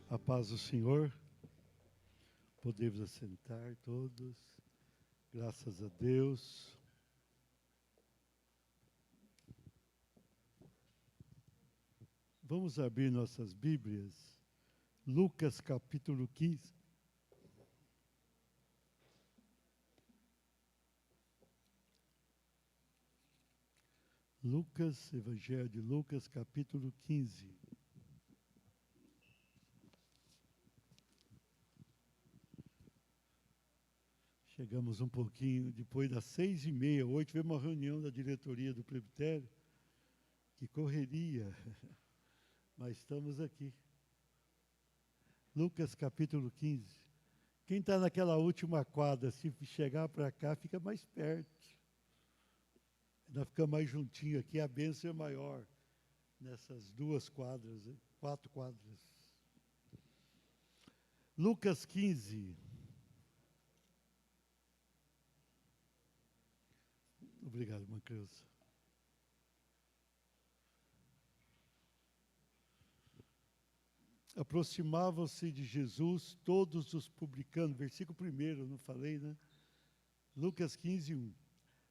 A paz do Senhor, podemos assentar todos, graças a Deus. Vamos abrir nossas Bíblias, Lucas capítulo 15. Lucas, Evangelho de Lucas, capítulo 15. Chegamos um pouquinho depois das 6h30. Hoje tivemos uma reunião da diretoria do presbitério. Que correria, mas estamos aqui. Lucas capítulo 15. Quem está naquela última quadra, se chegar para cá, fica mais perto. Ainda fica mais juntinho aqui, a bênção é maior nessas duas quadras, 4 quadras. Lucas 15. Obrigado, irmã Creuza. Aproximavam-se de Jesus todos os publicanos, versículo 1, não falei, né? Lucas 15, 1.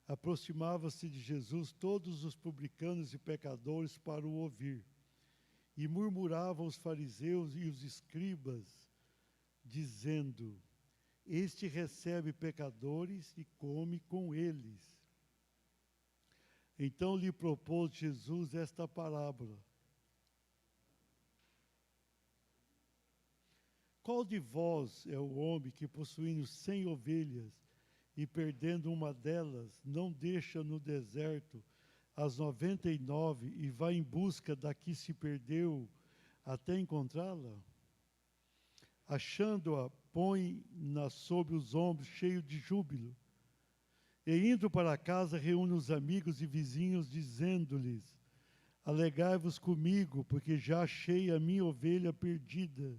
Aproximavam-se de Jesus todos os publicanos e pecadores para o ouvir. E murmuravam os fariseus e os escribas, dizendo: Este recebe pecadores e come com eles. Então lhe propôs Jesus esta parábola: Qual de vós é o homem que, possuindo 100 ovelhas e perdendo uma delas, não deixa no deserto as 99 e vai em busca da que se perdeu até encontrá-la? Achando-a, põe-na sobre os ombros, cheio de júbilo. E indo para casa, reúne os amigos e vizinhos, dizendo-lhes: Alegrai-vos comigo, porque já achei a minha ovelha perdida.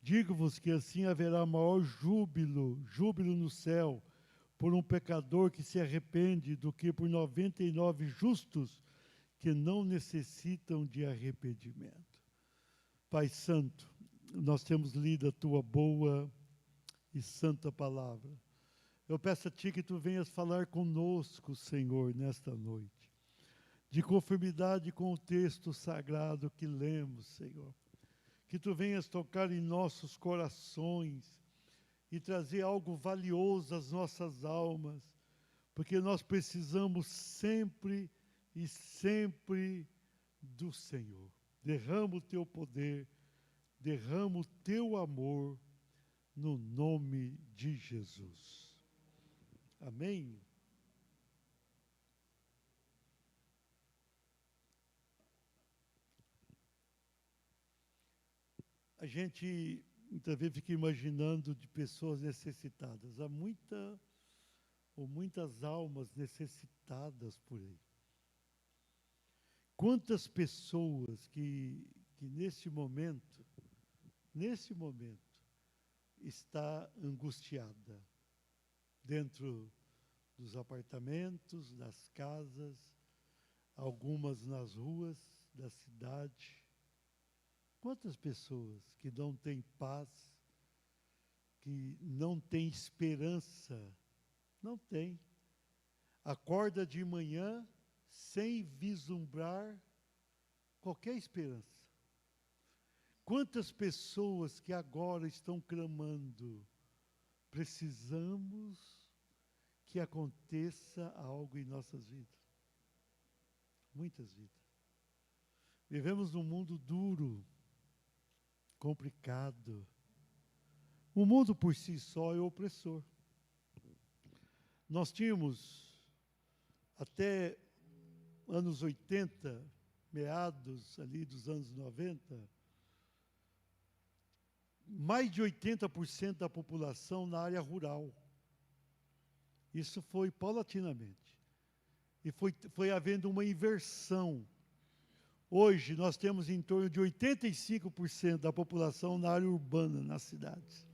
Digo-vos que assim haverá maior júbilo no céu, por um pecador que se arrepende, do que por 99 justos que não necessitam de arrependimento. Pai Santo, nós temos lido a Tua boa e santa palavra. Eu peço a Ti que Tu venhas falar conosco, Senhor, nesta noite, de conformidade com o texto sagrado que lemos, Senhor. Que Tu venhas tocar em nossos corações e trazer algo valioso às nossas almas, porque nós precisamos sempre e sempre do Senhor. Derrama o Teu poder, derrama o Teu amor, no nome de Jesus. Amém? A gente muitas vezes fica imaginando de pessoas necessitadas. Há muitas almas necessitadas por aí. Quantas pessoas que nesse momento, está angustiada dentro dos apartamentos, das casas, algumas nas ruas da cidade. Quantas pessoas que não têm paz, que não têm esperança, não têm. Acorda de manhã sem vislumbrar qualquer esperança. Quantas pessoas que agora estão clamando: precisamos que aconteça algo em nossas vidas. Muitas vidas. Vivemos num mundo duro, complicado. O mundo por si só é opressor. Nós tínhamos, até anos 80, meados ali dos anos 90, mais de 80% da população na área rural. Isso foi paulatinamente. E foi havendo uma inversão. Hoje nós temos em torno de 85% da população na área urbana, nas cidades.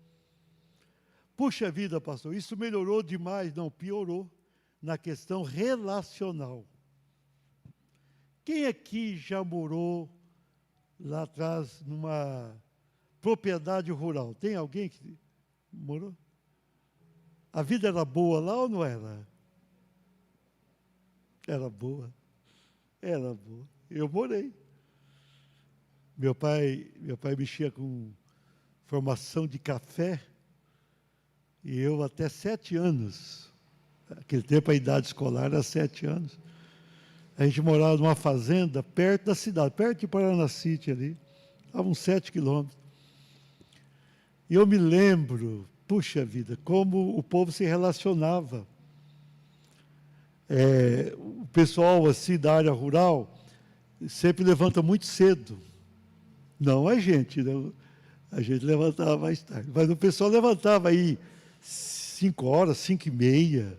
Puxa vida, pastor, isso melhorou demais? Não, piorou na questão relacional. Quem aqui já morou lá atrás numa propriedade rural. Tem alguém que morou? A vida era boa lá ou não era? Era boa. Era boa. Eu morei. Meu pai mexia com formação de café, e eu até 7 anos, naquele tempo a idade escolar era 7 anos, a gente morava numa fazenda perto da cidade, perto de Paranacite ali, estava uns 7 quilômetros. E eu me lembro, puxa vida, como o povo se relacionava. O pessoal assim da área rural sempre levanta muito cedo. Não a gente, né? A gente levantava mais tarde. Mas o pessoal levantava aí 5 horas, 5h30,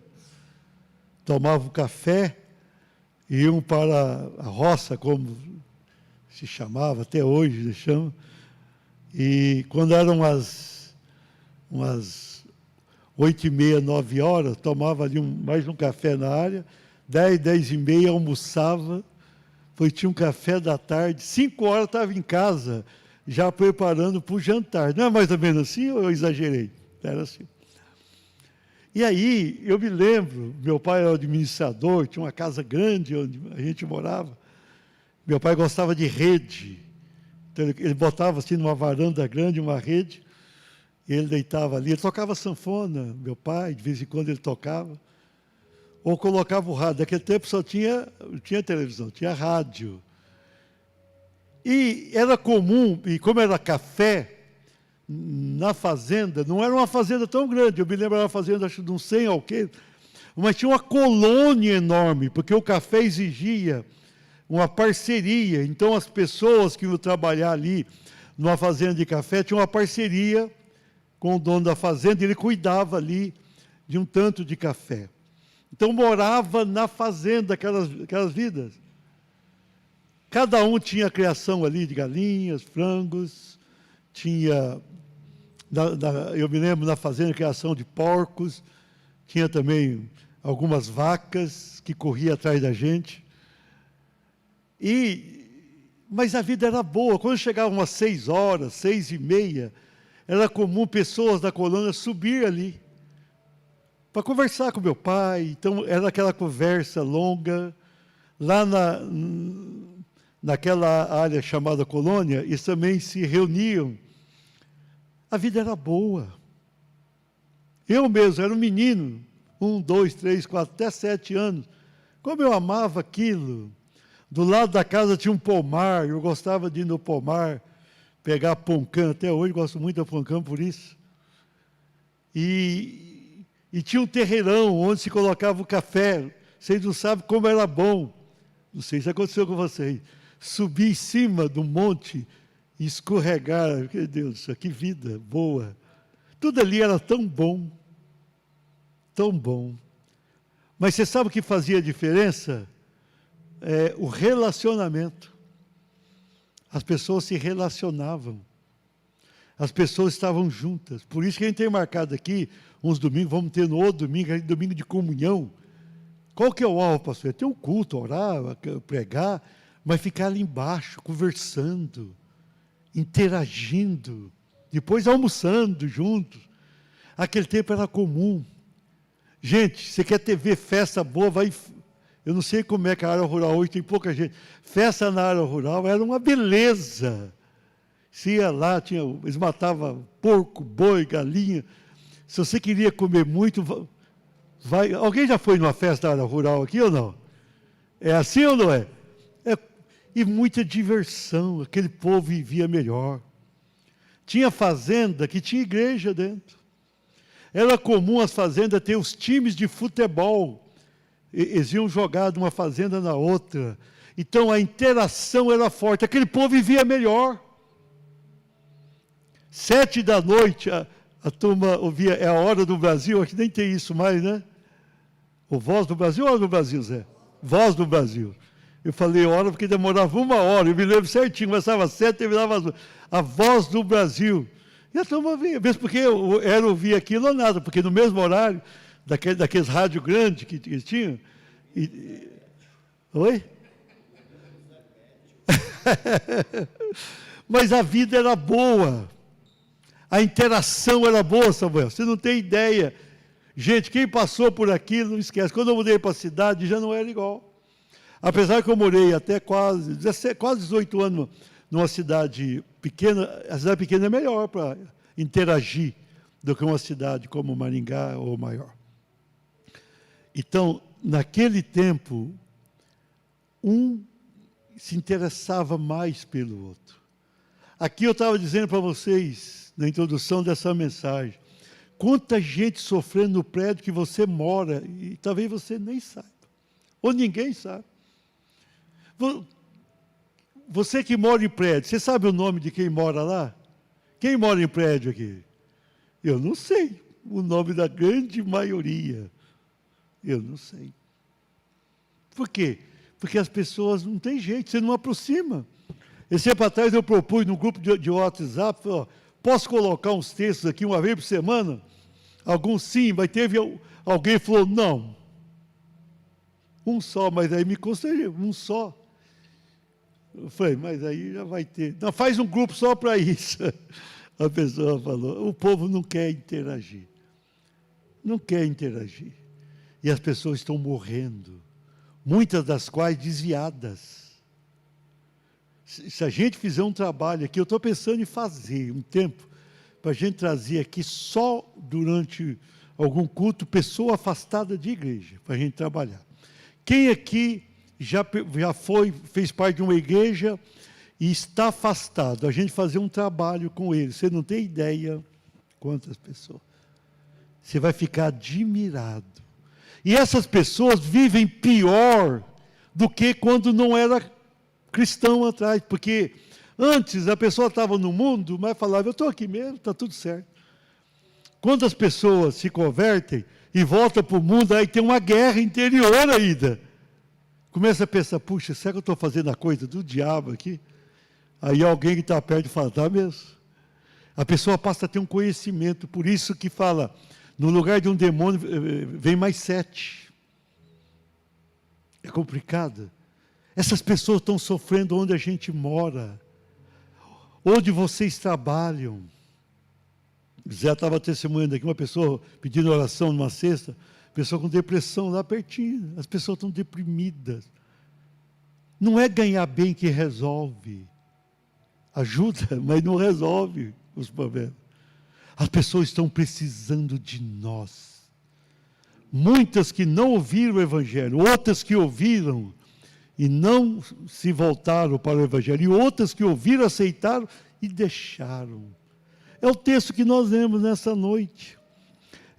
tomava um café, iam para a roça, como se chamava, até hoje se chama. E quando eram umas 8h30, 9 horas, tomava ali mais um café na área, 10, 10h30 almoçava, depois tinha um café da tarde, 5 horas estava em casa, já preparando para o jantar. Não é mais ou menos assim ou eu exagerei? Era assim. E aí, eu me lembro, meu pai era administrador, tinha uma casa grande onde a gente morava. Meu pai gostava de rede. Então, ele botava assim numa varanda grande, uma rede, e ele deitava ali. Ele tocava sanfona, meu pai, de vez em quando ele tocava. Ou colocava o rádio. Naquele tempo só tinha televisão, tinha rádio. E era comum, e como era café, na fazenda, não era uma fazenda tão grande, eu me lembro, era uma fazenda, acho, de uns 100 alqueires, mas tinha uma colônia enorme, porque o café exigia uma parceria. Então, as pessoas que iam trabalhar ali, numa fazenda de café, tinham uma parceria com o dono da fazenda, ele cuidava ali de um tanto de café. Então, morava na fazenda, aquelas vidas. Cada um tinha a criação ali de galinhas, frangos, tinha, eu me lembro, na fazenda, a criação de porcos, tinha também algumas vacas que corriam atrás da gente. Mas a vida era boa. Quando chegavam umas 6 horas, 6h30, era comum pessoas da colônia subir ali para conversar com meu pai. Então, era aquela conversa longa. Lá naquela área chamada colônia, eles também se reuniam. A vida era boa. Eu mesmo era um menino, 1, 2, 3, 4, até 7 anos. Como eu amava aquilo. Do lado da casa tinha um pomar, eu gostava de ir no pomar, pegar poncã, até hoje gosto muito da poncã por isso. E tinha um terreirão onde se colocava o café. Vocês não sabem como era bom. Não sei se aconteceu com vocês. Subir em cima do monte e escorregar. Meu Deus, que vida boa. Tudo ali era tão bom. Tão bom. Mas você sabe o que fazia a diferença? O relacionamento. As pessoas se relacionavam. As pessoas estavam juntas. Por isso que a gente tem marcado aqui, uns domingos, vamos ter no outro domingo, domingo de comunhão. Qual que é o alvo, pastor? É ter um culto, orar, pregar, mas ficar ali embaixo, conversando, interagindo, depois almoçando juntos. Aquele tempo era comum. Gente, você quer ver festa boa, vai. Eu não sei como é que a área rural hoje tem pouca gente. Festa na área rural era uma beleza. Se ia lá, eles matavam porco, boi, galinha. Se você queria comer muito, vai. Alguém já foi numa festa da área rural aqui ou não? É assim ou não é? E muita diversão, aquele povo vivia melhor. Tinha fazenda que tinha igreja dentro. Era comum as fazendas ter os times de futebol. Eles iam jogar de uma fazenda na outra. Então a interação era forte. Aquele povo vivia melhor. 7 da noite, a turma ouvia, é a hora do Brasil, acho que nem tem isso mais, né? O Voz do Brasil ou Hora do Brasil, Zé? Voz do Brasil. Eu falei hora porque demorava 1 hora, eu me lembro certinho, começava às 7, terminava às 8. A Voz do Brasil. E a turma vinha, mesmo porque eu era ouvir aquilo ou nada, porque no mesmo horário, daqueles rádios grandes que tinham. Oi? Mas a vida era boa. A interação era boa, Samuel, você não tem ideia. Gente, quem passou por aquilo, não esquece. Quando eu mudei para a cidade, já não era igual. Apesar que eu morei até quase 18 anos numa cidade pequena, a cidade pequena é melhor para interagir do que uma cidade como Maringá ou maior. Então, naquele tempo, um se interessava mais pelo outro. Aqui eu estava dizendo para vocês, na introdução dessa mensagem, quanta gente sofrendo no prédio que você mora, e talvez você nem saiba, ou ninguém sabe. Você que mora em prédio, você sabe o nome de quem mora lá? Quem mora em prédio aqui? Eu não sei o nome da grande maioria. Eu não sei. Por quê? Porque as pessoas não têm jeito, você não aproxima. Esse tempo atrás eu propus no grupo de WhatsApp, falei, ó, posso colocar uns textos aqui uma vez por semana? Alguns sim, mas teve alguém que falou, não. Um só, mas aí me constrangeu, um só. Eu falei, mas aí já vai ter. Não, faz um grupo só para isso. A pessoa falou, o povo não quer interagir. Não quer interagir. E as pessoas estão morrendo, muitas das quais desviadas. Se a gente fizer um trabalho aqui, eu estou pensando em fazer um tempo, para a gente trazer aqui só durante algum culto, pessoa afastada de igreja, para a gente trabalhar. Quem aqui já fez parte de uma igreja e está afastado, a gente fazer um trabalho com ele, você não tem ideia quantas pessoas. Você vai ficar admirado. E essas pessoas vivem pior do que quando não era cristão atrás, porque antes a pessoa estava no mundo, mas falava, eu estou aqui mesmo, está tudo certo. Quando as pessoas se convertem e voltam para o mundo, aí tem uma guerra interior ainda. Começa a pensar, puxa, será que eu estou fazendo a coisa do diabo aqui? Aí alguém que está perto fala, tá mesmo. A pessoa passa a ter um conhecimento, por isso que fala, no lugar de um demônio vem mais 7. É complicado. Essas pessoas estão sofrendo onde a gente mora, onde vocês trabalham. Zé estava testemunhando aqui, uma pessoa pedindo oração numa sexta, pessoa com depressão lá pertinho, as pessoas estão deprimidas. Não é ganhar bem que resolve. Ajuda, mas não resolve os problemas. As pessoas estão precisando de nós. Muitas que não ouviram o Evangelho, outras que ouviram e não se voltaram para o Evangelho, e outras que ouviram, aceitaram e deixaram. É o texto que nós lemos nessa noite.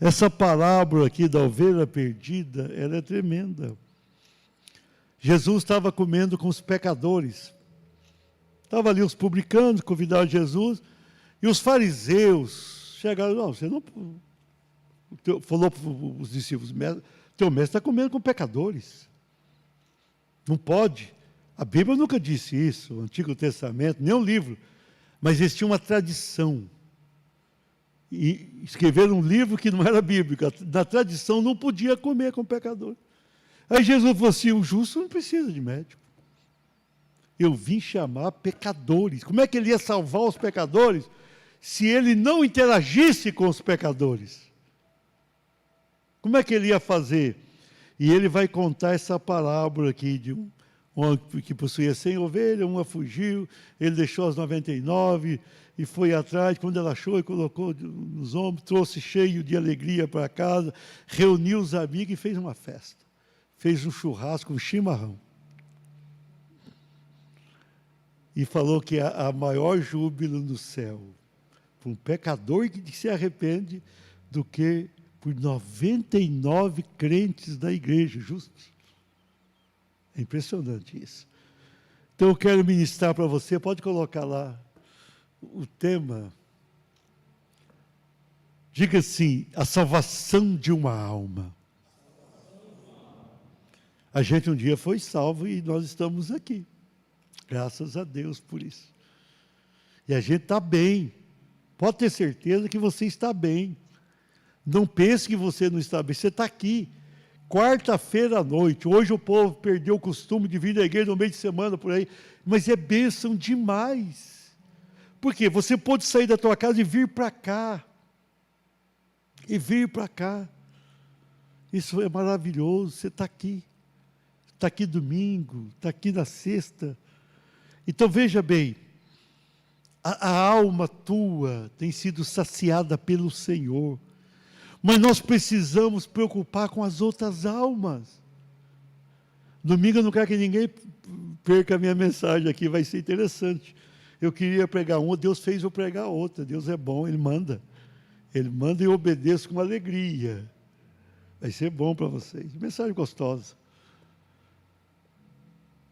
Essa parábola aqui da ovelha perdida, ela é tremenda. Jesus estava comendo com os pecadores. Estavam ali os publicanos, convidaram Jesus, e os fariseus chegaram, não, você não... Falou para os discípulos, teu mestre está comendo com pecadores. Não pode. A Bíblia nunca disse isso, o Antigo Testamento, nem o livro. Mas existia uma tradição. E escreveram um livro que não era bíblico. Na tradição não podia comer com pecador. Aí Jesus falou assim, o justo não precisa de médico. Eu vim chamar pecadores. Como é que ele ia salvar os pecadores se ele não interagisse com os pecadores? Como é que ele ia fazer? E ele vai contar essa parábola aqui de um que possuía 100 ovelhas, uma fugiu, ele deixou as 99 e foi atrás, quando ela achou, ele colocou nos ombros, trouxe cheio de alegria para casa, reuniu os amigos e fez uma festa. Fez um churrasco, um chimarrão. E falou que há maior júbilo no céu para um pecador que se arrepende do que por 99 crentes da igreja, justos. É impressionante isso. Então eu quero ministrar para você, pode colocar lá o tema. Diga assim, a salvação de uma alma. A gente um dia foi salvo e nós estamos aqui. Graças a Deus por isso. E a gente está bem. Pode ter certeza que você está bem. Não pense que você não está bem. Você está aqui. Quarta-feira à noite. Hoje o povo perdeu o costume de vir à igreja no meio de semana por aí. Mas é bênção demais. Por quê? Você pode sair da tua casa e vir para cá. E vir para cá. Isso é maravilhoso. Você está aqui. Está aqui domingo, está aqui na sexta. Então veja bem, a alma tua tem sido saciada pelo Senhor. Mas nós precisamos preocupar com as outras almas. Domingo eu não quero que ninguém perca a minha mensagem aqui, vai ser interessante. Eu queria pregar uma, Deus fez eu pregar outra. Deus é bom, Ele manda. Ele manda e eu obedeço com alegria. Vai ser bom para vocês. Mensagem gostosa.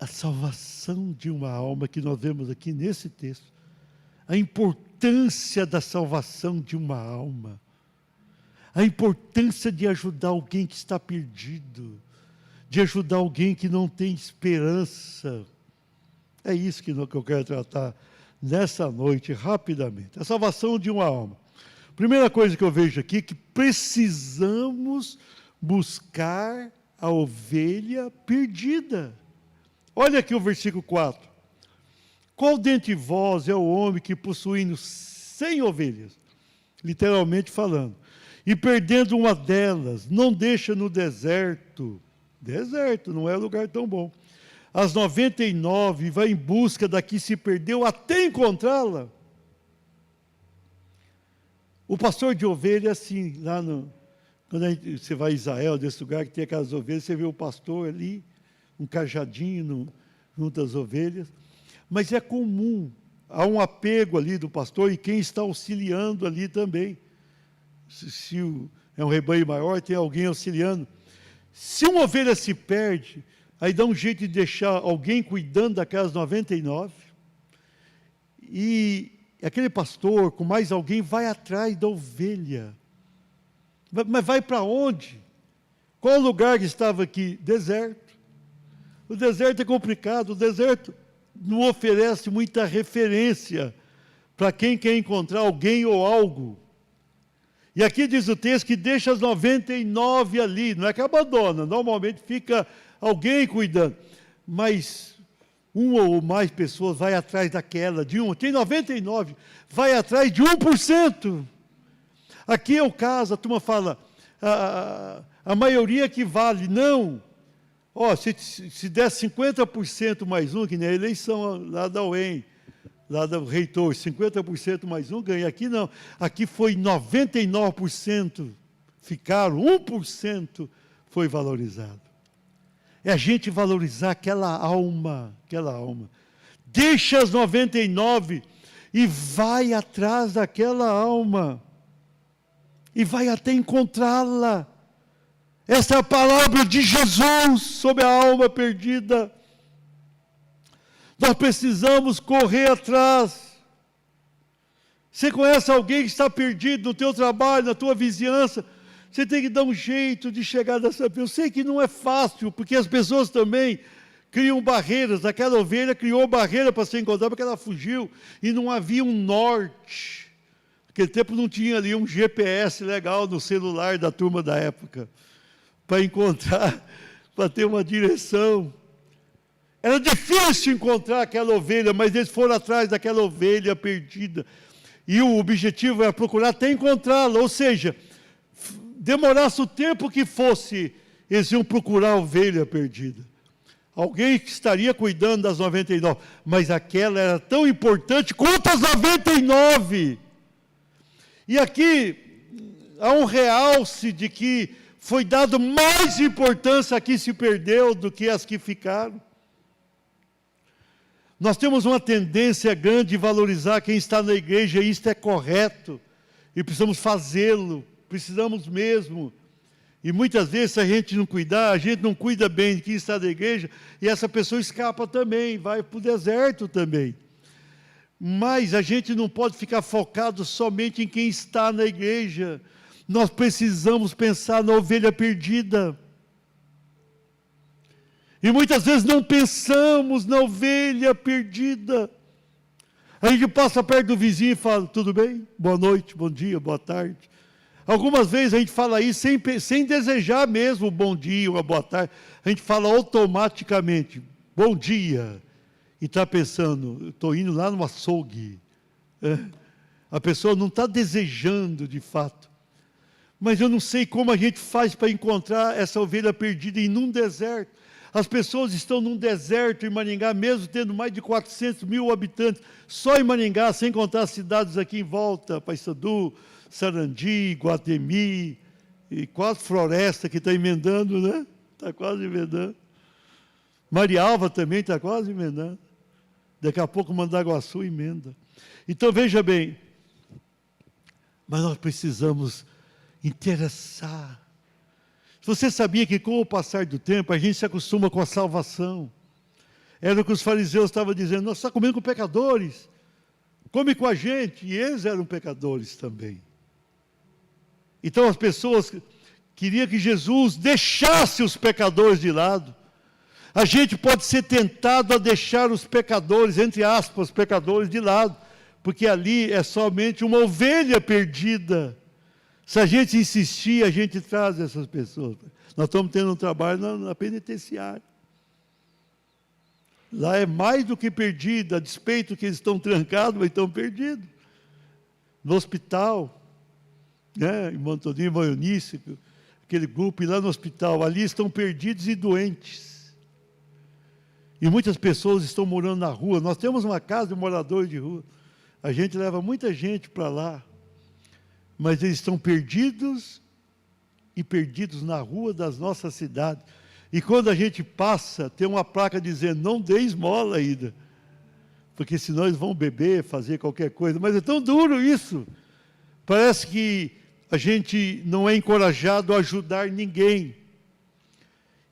A salvação de uma alma que nós vemos aqui nesse texto. A importância da salvação de uma alma. A importância de ajudar alguém que está perdido. De ajudar alguém que não tem esperança. É isso que eu quero tratar nessa noite, rapidamente. A salvação de uma alma. Primeira coisa que eu vejo aqui é que precisamos buscar a ovelha perdida. Olha aqui o versículo 4. Qual dentre vós é o homem que possuindo 100 ovelhas, literalmente falando, e perdendo uma delas, não deixa no deserto não é lugar tão bom, as 99 e vai em busca da que se perdeu até encontrá-la? O pastor de ovelha é assim, quando você vai a Israel, desse lugar que tem aquelas ovelhas, você vê o pastor ali, um cajadinho junto às ovelhas, mas é comum, há um apego ali do pastor e quem está auxiliando ali também. Se é um rebanho maior, tem alguém auxiliando. Se uma ovelha se perde, aí dá um jeito de deixar alguém cuidando daquelas 99, e aquele pastor, com mais alguém, vai atrás da ovelha. Mas vai para onde? Qual o lugar que estava aqui? Deserto. O deserto é complicado, o deserto não oferece muita referência para quem quer encontrar alguém ou algo. E aqui diz o texto que deixa as 99 ali, não é que abandona, normalmente fica alguém cuidando, mas uma ou mais pessoas vai atrás daquela, de uma, tem 99, vai atrás de 1%. Aqui é o caso, a turma fala, a maioria que vale, não. Se der 50% mais um, que nem a eleição lá da UEM, lá do reitor, 50% mais um ganha. Aqui não, aqui foi 99% ficaram, 1% foi valorizado. É a gente valorizar aquela alma. Deixa as 99 e vai atrás daquela alma. E vai até encontrá-la. Essa é a palavra de Jesus sobre a alma perdida. Nós precisamos correr atrás. Você conhece alguém que está perdido no teu trabalho, na tua vizinhança? Você tem que dar um jeito de chegar nessa pessoa. Eu sei que não é fácil, porque as pessoas também criam barreiras. Aquela ovelha criou barreira para ser encontrada, porque ela fugiu e não havia um norte. Naquele tempo não tinha ali um GPS legal no celular da turma da época, para encontrar, para ter uma direção. Era difícil encontrar aquela ovelha, mas eles foram atrás daquela ovelha perdida. E o objetivo era procurar até encontrá-la, ou seja, demorasse o tempo que fosse, eles iam procurar a ovelha perdida. Alguém que estaria cuidando das 99, mas aquela era tão importante quanto as 99. E aqui há um realce de que foi dado mais importância a que se perdeu do que as que ficaram. Nós temos uma tendência grande de valorizar quem está na igreja, e isto é correto, e precisamos fazê-lo, precisamos mesmo. E muitas vezes, se a gente não cuidar, a gente não cuida bem de quem está na igreja, e essa pessoa escapa também, vai para o deserto também. Mas a gente não pode ficar focado somente em quem está na igreja. Nós precisamos pensar na ovelha perdida. E muitas vezes não pensamos na ovelha perdida. A gente passa perto do vizinho e fala, tudo bem? Boa noite, bom dia, boa tarde. Algumas vezes a gente fala isso sem desejar mesmo bom dia, uma boa tarde. A gente fala automaticamente, bom dia. E está pensando, estou indo lá no açougue. A pessoa não está desejando de fato. Mas eu não sei como a gente faz para encontrar essa ovelha perdida em um deserto. As pessoas estão num deserto em Maringá, mesmo tendo mais de 400 mil habitantes, só em Maringá, sem contar as cidades aqui em volta, Paissandu, Sarandi, Guatemi, e quase Floresta, que está emendando, né? Está quase emendando. Marialva também está quase emendando. Daqui a pouco Mandaguaçu emenda. Então, veja bem, mas nós precisamos interessar. Você sabia que com o passar do tempo, a gente se acostuma com a salvação? Era o que os fariseus estavam dizendo, nós estamos comendo com pecadores, come com a gente, e eles eram pecadores também. Então as pessoas queriam que Jesus deixasse os pecadores de lado. A gente pode ser tentado a deixar os pecadores, entre aspas, pecadores de lado, porque ali é somente uma ovelha perdida. Se a gente insistir, a gente traz essas pessoas. Nós estamos tendo um trabalho na penitenciária. Lá é mais do que perdido, a despeito que eles estão trancados, mas estão perdidos. No hospital, né, em Montoni, Moionice, aquele grupo, e lá no hospital, ali estão perdidos e doentes. E muitas pessoas estão morando na rua. Nós temos uma casa de moradores de rua. A gente leva muita gente para lá. Mas eles estão perdidos e perdidos na rua das nossas cidades. E quando a gente passa, tem uma placa dizendo, não dê esmola ainda, porque senão eles vão beber, fazer qualquer coisa. Mas é tão duro isso. Parece que a gente não é encorajado a ajudar ninguém.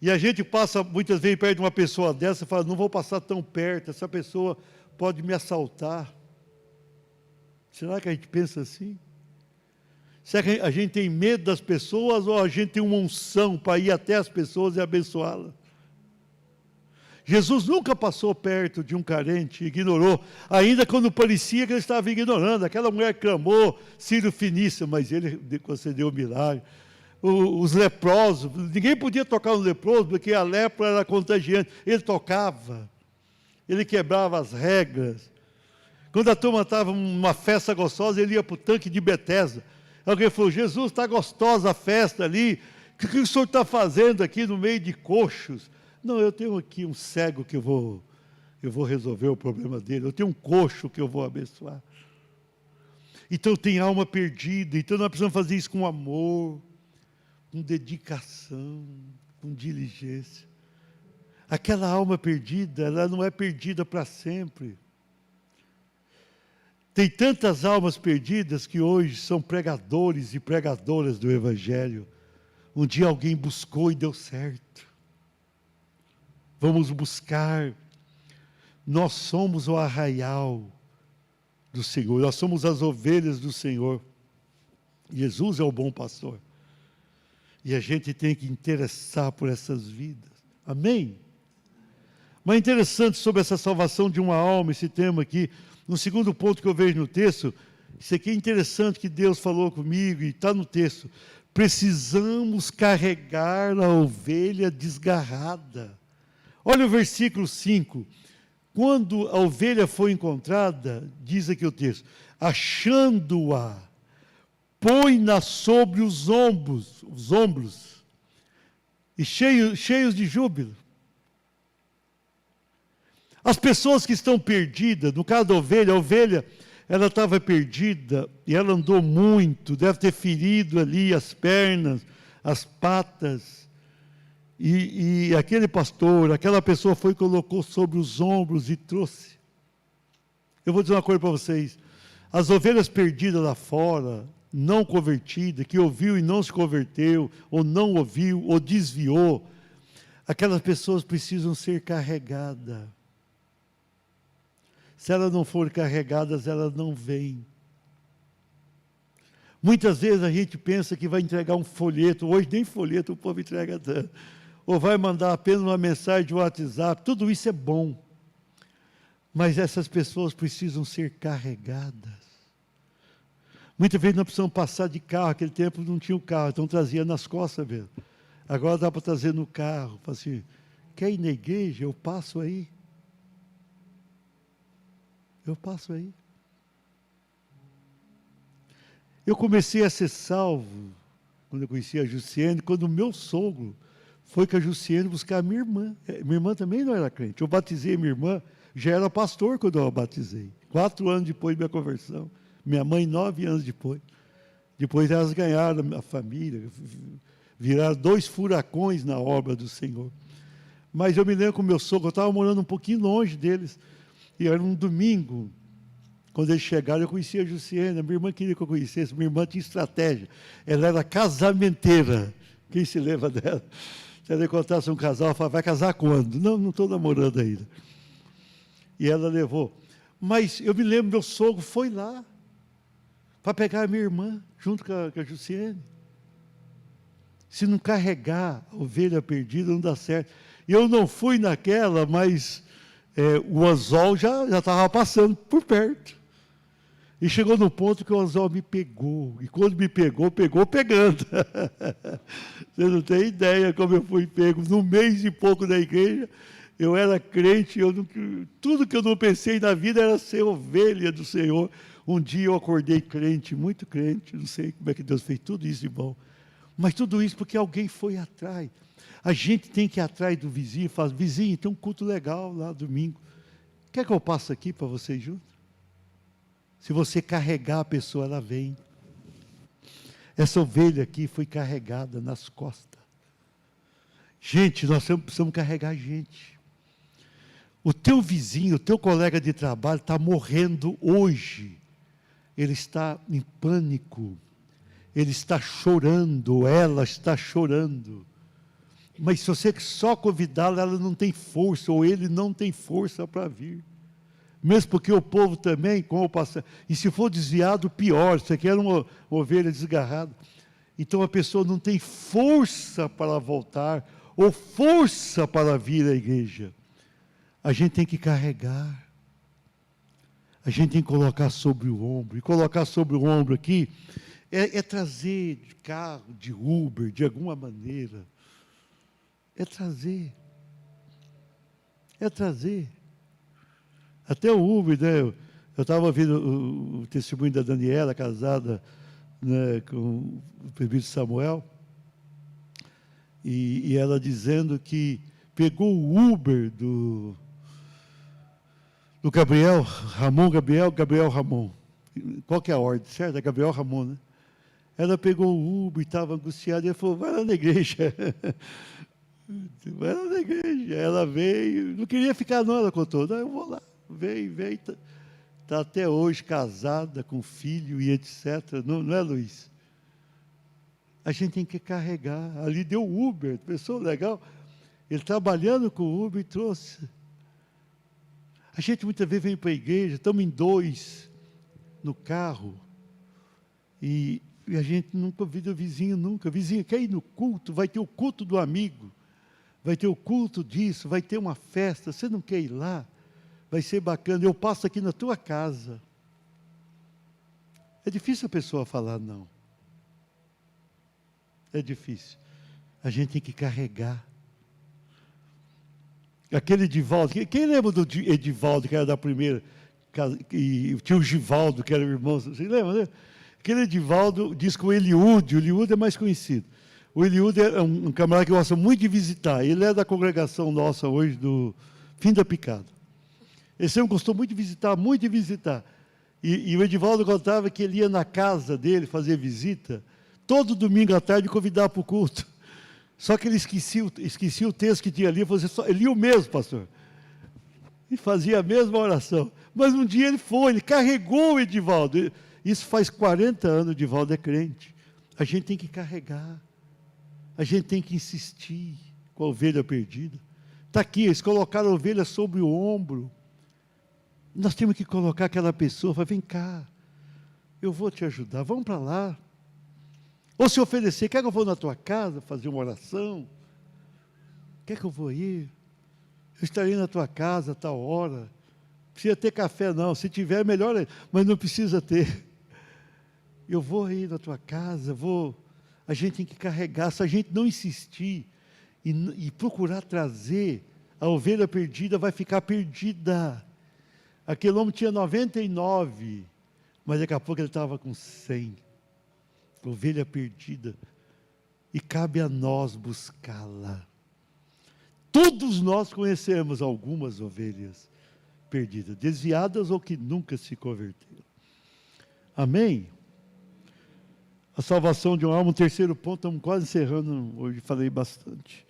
E a gente passa muitas vezes perto de uma pessoa dessa e fala, não vou passar tão perto, essa pessoa pode me assaltar. Será que a gente pensa assim? Será que a gente tem medo das pessoas ou a gente tem uma unção para ir até as pessoas e abençoá-las? Jesus nunca passou perto de um carente, ignorou, ainda quando parecia que ele estava ignorando. Aquela mulher clamou, Ciro Finício, mas ele concedeu o milagre. Os leprosos, ninguém podia tocar no leproso, porque a lepra era contagiante. Ele tocava, ele quebrava as regras. Quando a turma estava numa festa gostosa, ele ia para o tanque de Betesda. Alguém falou, Jesus, está gostosa a festa ali, o que o senhor está fazendo aqui no meio de coxos? Não, eu tenho aqui um cego que eu vou resolver o problema dele, eu tenho um coxo que eu vou abençoar. Então tem alma perdida, então nós precisamos fazer isso com amor, com dedicação, com diligência. Aquela alma perdida, ela não é perdida para sempre. Tem tantas almas perdidas que hoje são pregadores e pregadoras do Evangelho. Um dia alguém buscou e deu certo. Vamos buscar. Nós somos o arraial do Senhor, nós somos as ovelhas do Senhor. Jesus é o bom pastor. E a gente tem que interessar por essas vidas. Amém? Mas é interessante sobre essa salvação de uma alma, esse tema aqui. No segundo ponto que eu vejo no texto, isso aqui é interessante que Deus falou comigo, e está no texto. Precisamos carregar a ovelha desgarrada. Olha o versículo 5. Quando a ovelha foi encontrada, diz aqui o texto, achando-a, põe-na sobre os ombros, e cheios de júbilo. As pessoas que estão perdidas, no caso da ovelha, a ovelha, ela estava perdida, e ela andou muito, deve ter ferido ali as pernas, as patas, e aquele pastor, aquela pessoa foi e colocou sobre os ombros e trouxe. Eu vou dizer uma coisa para vocês, as ovelhas perdidas lá fora, não convertidas, que ouviu e não se converteu, ou não ouviu, ou desviou, aquelas pessoas precisam ser carregadas. Se elas não forem carregadas, elas não vêm. Muitas vezes a gente pensa que vai entregar um folheto, hoje nem folheto o povo entrega tanto, ou vai mandar apenas uma mensagem de WhatsApp, tudo isso é bom. Mas essas pessoas precisam ser carregadas. Muitas vezes nós precisamos passar de carro, aquele tempo não tinha o carro, então trazia nas costas mesmo. Agora dá para trazer no carro, fala assim, quer ir na igreja? Eu passo aí. Eu passo aí. Eu comecei a ser salvo, quando eu conheci a Jussiene, quando o meu sogro foi com a Jussiene buscar a minha irmã. Minha irmã também não era crente. Eu batizei a minha irmã, já era pastor quando eu a batizei. 4 anos depois da minha conversão. Minha mãe, 9 anos depois. Depois elas ganharam a família, viraram 2 furacões na obra do Senhor. Mas eu me lembro com o meu sogro, eu estava morando um pouquinho longe deles, e era um domingo. Quando eles chegaram, eu conhecia a Jussiene, minha irmã queria que eu conhecesse, minha irmã tinha estratégia, ela era casamenteira. Quem se lembra dela? Se ela encontrasse um casal, ela falava, vai casar quando? Não estou namorando ainda. E ela levou. Mas eu me lembro, meu sogro foi lá, para pegar a minha irmã, junto com a Jussiene. Se não carregar a ovelha perdida, não dá certo. Eu não fui naquela, mas o anzol já estava passando por perto. E chegou no ponto que o anzol me pegou. E quando me pegou, pegou pegando. Você não tem ideia como eu fui pego. No mês e pouco da igreja, eu era crente, tudo que eu não pensei na vida era ser ovelha do Senhor. Um dia eu acordei crente, muito crente, não sei como é que Deus fez tudo isso de bom. Mas tudo isso porque alguém foi atrás. A gente tem que ir atrás do vizinho e falar, vizinho, tem um culto legal lá domingo. Quer que eu passe aqui para vocês juntos? Se você carregar a pessoa, ela vem. Essa ovelha aqui foi carregada nas costas. Gente, nós precisamos carregar gente. O teu vizinho, o teu colega de trabalho está morrendo hoje. Ele está em pânico. Ele está chorando, ela está chorando. Mas se você só convidá-la, ela não tem força, ou ele não tem força para vir. Mesmo porque o povo também, como passa, e se for desviado, pior, isso aqui era uma ovelha desgarrada. Então a pessoa não tem força para voltar, ou força para vir à igreja. A gente tem que carregar. A gente tem que colocar sobre o ombro. E colocar sobre o ombro aqui é trazer de carro, de Uber, de alguma maneira. É trazer. É trazer. Até o Uber, né? Eu estava ouvindo o testemunho da Daniela, casada, né, com o presbítero Samuel, e ela dizendo que pegou o Uber do Gabriel Ramon. Qual que é a ordem, certo? É Gabriel Ramon, né? Ela pegou o Uber e estava angustiada, e ele falou, vai lá na igreja. Vai lá na igreja. Ela veio, não queria ficar não, ela contou, não, eu vou lá. Veio, está até hoje casada, com filho e etc. Não é, Luiz? A gente tem que carregar. Ali deu Uber, pessoa legal. Ele trabalhando com o Uber trouxe. A gente muitas vezes vem para a igreja, estamos em 2 no carro, e a gente não convida o vizinho nunca. Vizinho, quer ir no culto? Vai ter o culto do amigo, vai ter o culto disso, vai ter uma festa, você não quer ir lá? Vai ser bacana, eu passo aqui na tua casa. É difícil a pessoa falar não. É difícil. A gente tem que carregar. Aquele Edivaldo, quem lembra do Edivaldo, que era da primeira, e tinha o Givaldo, que era o irmão, você lembra, né? Aquele Edivaldo diz que o Eliúde é mais conhecido. O Eliúde é um camarada que gosta muito de visitar, ele é da congregação nossa hoje, do Fim da Picada. Ele sempre gostou muito de visitar, muito de visitar. E o Edivaldo contava que ele ia na casa dele fazer visita, todo domingo à tarde convidar para o culto. Só que ele esquecia o texto que tinha ali, ele lia o mesmo, pastor. E fazia a mesma oração. Mas um dia ele carregou o Edivaldo. Isso faz 40 anos, o Edivaldo é crente. A gente tem que carregar. A gente tem que insistir com a ovelha perdida. Está aqui, eles colocaram a ovelha sobre o ombro. Nós temos que colocar aquela pessoa, falar, vem cá, eu vou te ajudar, vamos para lá. Ou se oferecer, quer que eu vou na tua casa fazer uma oração? Quer que eu vou ir? Eu estarei na tua casa a tal hora. Não precisa ter café não, se tiver melhor, mas não precisa ter. Eu vou ir na tua casa, a gente tem que carregar, se a gente não insistir e procurar trazer, a ovelha perdida vai ficar perdida. Aquele homem tinha 99, mas daqui a pouco ele estava com 100. ovelha perdida, e cabe a nós buscá-la. Todos nós conhecemos algumas ovelhas perdidas, desviadas ou que nunca se converteram. Amém? A salvação de uma alma, um terceiro ponto, estamos quase encerrando, hoje falei bastante.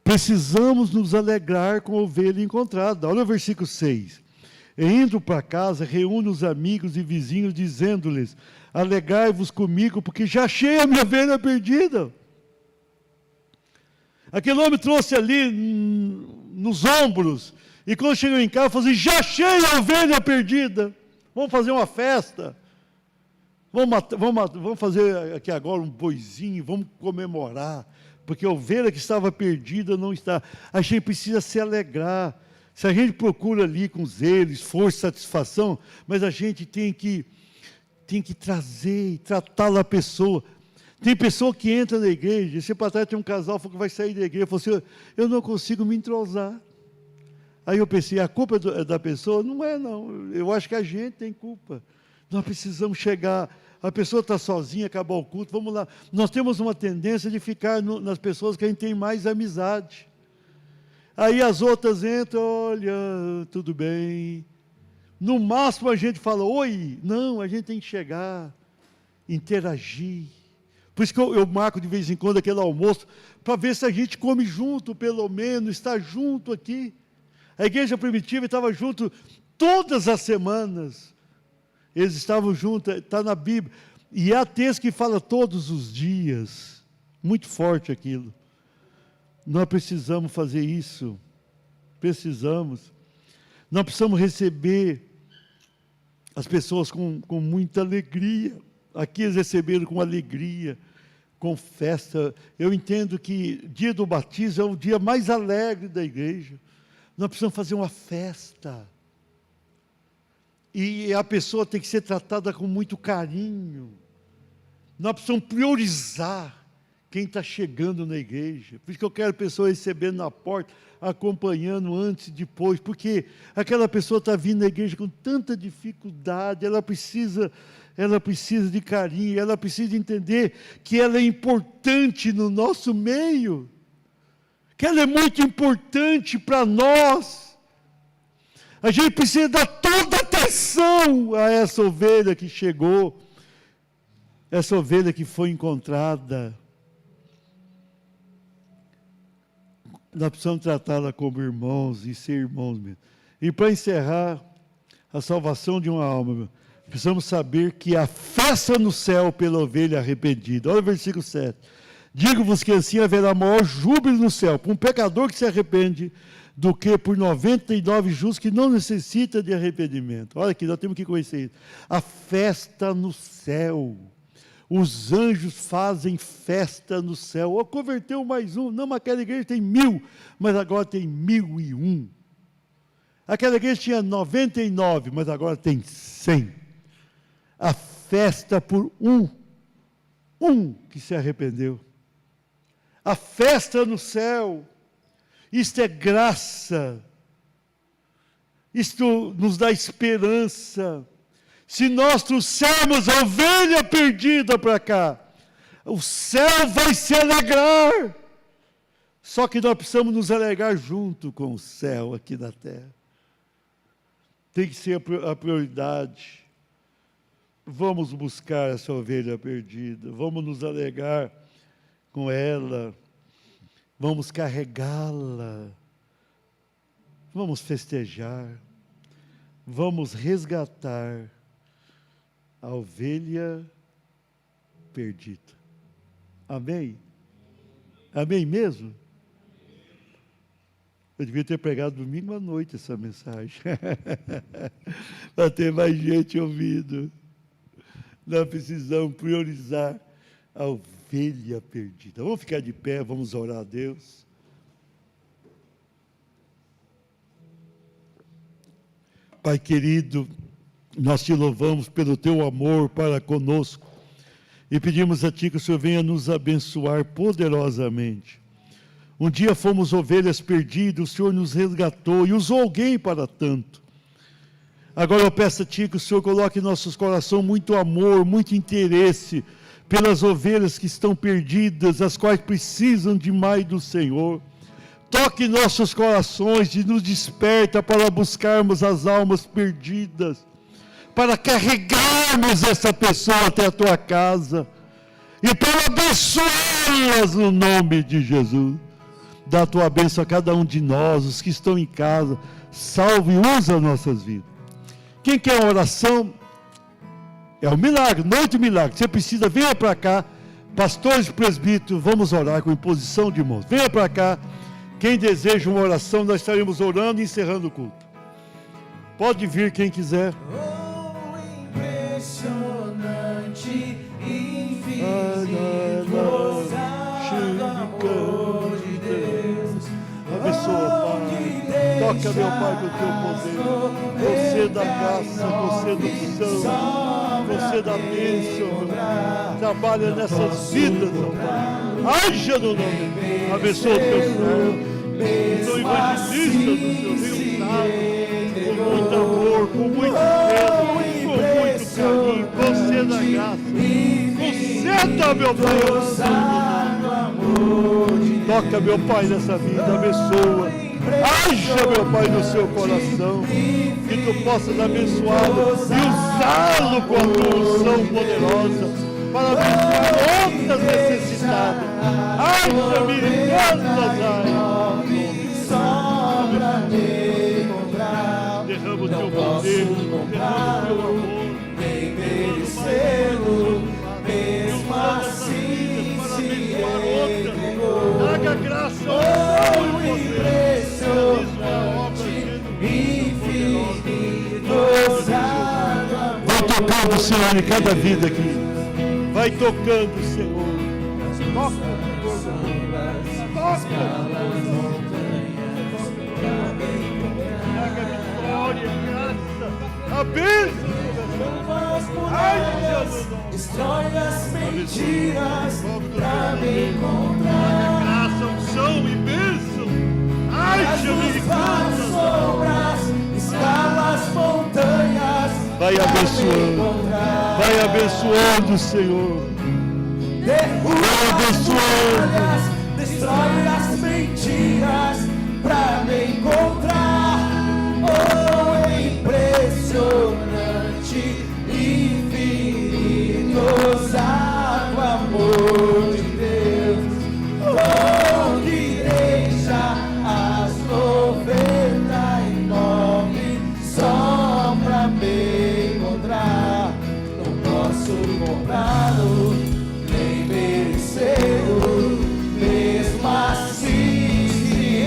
Precisamos nos alegrar com a ovelha encontrada. Olha o versículo 6. E indo para casa, reúne os amigos e vizinhos, dizendo-lhes: alegrai-vos comigo, porque já achei a minha ovelha perdida. Aquele homem trouxe ali nos ombros, e quando chegou em casa, falou assim: já achei a ovelha perdida, vamos fazer uma festa, vamos fazer aqui agora um boizinho, vamos comemorar, porque a ovelha que estava perdida não está. A gente precisa se alegrar. Se a gente procura ali com zelo, esforço, satisfação, mas a gente tem que trazer, tratá-la a pessoa. Tem pessoa que entra na igreja, esse para trás tem um casal que vai sair da igreja, falou assim: eu não consigo me entrosar. Aí eu pensei, a culpa é da pessoa? Não é, não. Eu acho que a gente tem culpa. Nós precisamos chegar, a pessoa está sozinha, acabar o culto, vamos lá. Nós temos uma tendência de ficar nas pessoas que a gente tem mais amizade. Aí as outras entram, olha, tudo bem. No máximo a gente fala, oi. Não, a gente tem que chegar, interagir. Por isso que eu marco de vez em quando aquele almoço, para ver se a gente come junto, pelo menos, está junto aqui. A igreja primitiva estava junto todas as semanas. Eles estavam juntos, está na Bíblia. E há texto que fala todos os dias. Muito forte aquilo. Nós precisamos fazer isso. Precisamos. Nós precisamos receber as pessoas com muita alegria. Aqui eles receberam com alegria, com festa. Eu entendo que dia do batismo é o dia mais alegre da igreja. Nós precisamos fazer uma festa. E a pessoa tem que ser tratada com muito carinho. Nós precisamos priorizar quem está chegando na igreja. Por isso que eu quero a pessoa recebendo na porta, acompanhando antes e depois, porque aquela pessoa está vindo na igreja com tanta dificuldade, ela precisa de carinho, ela precisa entender que ela é importante no nosso meio, que ela é muito importante para nós. A gente precisa dar toda a atenção a essa ovelha que chegou, essa ovelha que foi encontrada. Nós precisamos tratá-la como irmãos e ser irmãos mesmo. E para encerrar, a salvação de uma alma, precisamos saber que a festa no céu pela ovelha arrependida. Olha o versículo 7. Digo-vos que assim haverá maior júbilo no céu por um pecador que se arrepende do que por 99 justos que não necessitam de arrependimento. Olha aqui, nós temos que conhecer isso. A festa no céu. Os anjos fazem festa no céu. Oh, converteu mais um. Não, mas aquela igreja tem 1000, mas agora tem 1001. Aquela igreja tinha 99, mas agora tem 100. A festa por um que se arrependeu. A festa no céu. Isto é graça. Isto nos dá esperança. Se nós trouxermos a ovelha perdida para cá, o céu vai se alegrar. Só que nós precisamos nos alegrar junto com o céu aqui na terra. Tem que ser a prioridade. Vamos buscar essa ovelha perdida. Vamos nos alegrar com ela. Vamos carregá-la. Vamos festejar. Vamos resgatar a ovelha perdida. Amém? Amém mesmo? Eu devia ter pregado domingo à noite essa mensagem. Para ter mais gente ouvindo. Nós precisamos priorizar a ovelha perdida. Vamos ficar de pé, vamos orar a Deus. Pai querido, nós te louvamos pelo teu amor para conosco e pedimos a ti que o Senhor venha nos abençoar poderosamente. Um dia fomos ovelhas perdidas, o Senhor nos resgatou e usou alguém para tanto. Agora eu peço a ti que o Senhor coloque em nossos corações muito amor, muito interesse pelas ovelhas que estão perdidas, as quais precisam de mais do Senhor. Toque nossos corações e nos desperta para buscarmos as almas perdidas, para carregarmos essa pessoa até a tua casa e para abençoá-las no nome de Jesus. Dá a tua bênção a cada um de nós, os que estão em casa. Salve e usa nossas vidas. Quem quer uma oração? É um milagre, noite de milagre. Você precisa, venha para cá. Pastores e presbíteros, vamos orar com imposição de mãos. Venha para cá. Quem deseja uma oração, nós estaremos orando e encerrando o culto. Pode vir quem quiser. Impressionante, infinito, ousado amor de Deus. Abençoa, Pai. Toca, meu Pai, com o teu poder. Conceda a graça, conceda unção, conceda a bênção, meu Pai. Trabalha nessas vidas, meu Pai. Haja no nome. Abençoa o teu servo. Sou evangelista do teu Rio Sado, com muito amor, com muito zelo, com muito carinho. Conceda a graça. Conceda, meu Pai, toca, meu Pai, nessa vida, abençoa. Haja, meu Pai, no seu coração, que tu possas abençoá-lo e usá-lo com a tua unção poderosa para abençoar outras necessidades. Haja-me quantas áreas. Derrama o teu poder, derrama o teu amor, nem merecê-lo, mesmo assim se entregou. Traga graça ao impressionante, infinito, ousado amor. Vai tocando, Senhor, em cada vida aqui. Vai tocando, Senhor. Toca, traga vitória, graça, a bênção. Destrói as mentiras pra me encontrar. Graça, unção e bênção. Haja-me sombras, escala as montanhas. Vai abençoando, vai abençoando, Senhor. Derruba as muralhas, destrói as mentiras pra me encontrar. Oh, impressionante, infinito, ousado amor de Deus. Oh, que deixa as 99 só pra me encontrar. Não posso comprá-lo, nem merecê-lo, mesmo assim se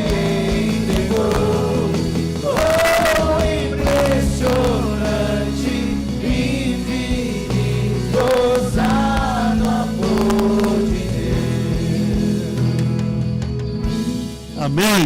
entregou. Oh, impressionante, infinito, ousado amor de Deus. Amém.